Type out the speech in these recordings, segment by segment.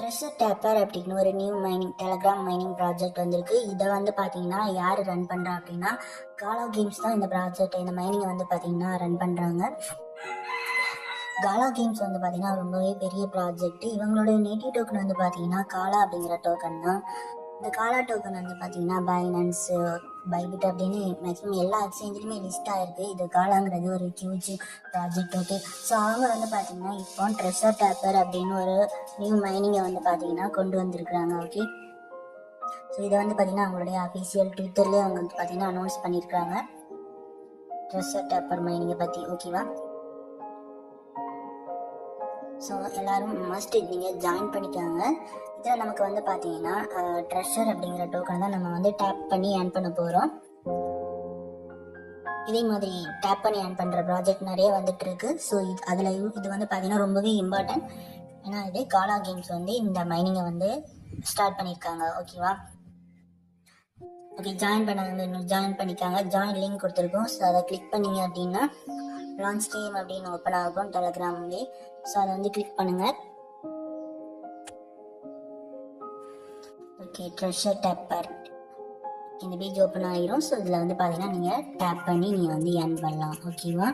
Treasure taper அப்படின்னு ஒரு new mining Telegram mining project வந்திருக்கு. இதை வந்து பார்த்தீங்கன்னா யார் ரன் பண்ணுறா அப்படின்னா காலா கேம்ஸ் தான் இந்த ப்ராஜெக்ட் இந்த மைனிங்கை வந்து பார்த்தீங்கன்னா ரன் பண்ணுறாங்க. காலா கேம்ஸ் வந்து பார்த்தீங்கன்னா ரொம்பவே பெரிய ப்ராஜெக்ட். இவங்களோட நேட்டிவ் டோக்கன் வந்து பார்த்தீங்கன்னா காலா அப்படிங்கிற டோக்கன் தான். இந்த காலா டோக்கன் வந்து பார்த்தீங்கன்னா பைனான்ஸ், பைபிட் அப்படின்னு மேக்ஸிமம் எல்லா எக்ஸ்சேஞ்சிலுமே லிஸ்ட் ஆயிருக்கு. இது காலாங்கிறது ஒரு ஹியூஜ் ப்ராஜெக்ட். ஓகே, ஸோ அவங்க வந்து பார்த்தீங்கன்னா இப்போ ட்ரெஷர் டேப்பர் அப்படின்னு ஒரு நியூ மைனிங்கை வந்து பார்த்தீங்கன்னா கொண்டு வந்திருக்கிறாங்க. ஓகே, ஸோ இதை வந்து பார்த்தீங்கன்னா அவங்களுடைய அஃபீஷியல் ட்விட்டர்லேயே அவங்க வந்து பார்த்தீங்கன்னா அனௌன்ஸ் பண்ணியிருக்காங்க ட்ரெஷர் டேப்பர் மைனிங்கை பற்றி. ஓகேவா, ஸோ எல்லோரும் மஸ்ட் நீங்கள் ஜாயின் பண்ணிக்காங்க. இதில் நமக்கு வந்து பார்த்தீங்கன்னா ட்ரெஷர் அப்படிங்கிற டோக்கன் தான் நம்ம வந்து டேப் பண்ணி ஏர்ன் பண்ண போகிறோம். இதே மாதிரி டேப் பண்ணி ஏர்ன் பண்ணுற ப்ராஜெக்ட் நிறைய வந்துட்டு இருக்கு. ஸோ இது வந்து பார்த்தீங்கன்னா ரொம்பவே இம்பார்ட்டன்ட். ஏன்னா இது காலா கேம்ஸ் வந்து இந்த மைனிங்கை வந்து ஸ்டார்ட் பண்ணியிருக்காங்க. ஓகேவா, ஓகே, ஜாயின் பண்ண ஜாயின் பண்ணிக்காங்க. ஜாயின் லிங்க் கொடுத்துருக்கோம். ஸோ அதை கிளிக் பண்ணீங்க அப்படின்னா லான்ச் கேம் அப்படின்னு ஓப்பன் ஆகும் டெலகிராம்லேயே. ஸோ அதை வந்து கிளிக் பண்ணுங்க. ஓகே, ட்ரெஷர் டேப்பர் இந்த பேஜ் ஓப்பன் ஆகிரும். ஸோ இதில் வந்து பார்த்தீங்கன்னா நீங்கள் டேப் பண்ணி நீங்கள் வந்து ஏர்ன் பண்ணலாம். ஓகேவா,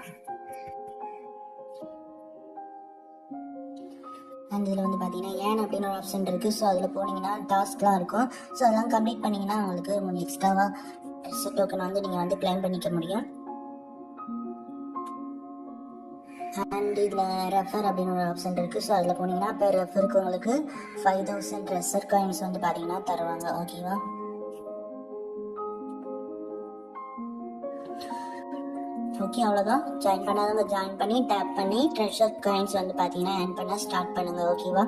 அண்ட் இதில் வந்து பார்த்தீங்கன்னா ஏன் அப்படின்னு ஒரு ஆப்ஷன் இருக்குது. ஸோ அதில் போனீங்கன்னா டாஸ்க்லாம் இருக்கும். ஸோ அதெல்லாம் கம்ப்ளீட் பண்ணிங்கன்னா உங்களுக்கு கொஞ்சம் எக்ஸ்ட்ராவாக ட்ரெஷர் டோக்கன் வந்து நீங்கள் வந்து கிளைம் பண்ணிக்க முடியும். அண்ட் இதில் ரெஃபர் அப்படின்னு ஒரு ஆப்ஷன் இருக்குது. ஸோ அதில் போனீங்கன்னா இப்போ ரெஃபருக்கு உங்களுக்கு 5000 ட்ரெஷர் காயின்ஸ் வந்து பார்த்தீங்கன்னா தருவாங்க. ஓகேவா, ஓகே, அவ்வளோதான். ஜாயின் பண்ணாதவங்க ஜாயின் பண்ணி டேப் பண்ணி ட்ரெஷர் காயின்ஸ் வந்து பார்த்தீங்கன்னா ஏர்ன் பண்ண ஸ்டார்ட் பண்ணுங்கள். ஓகேவா.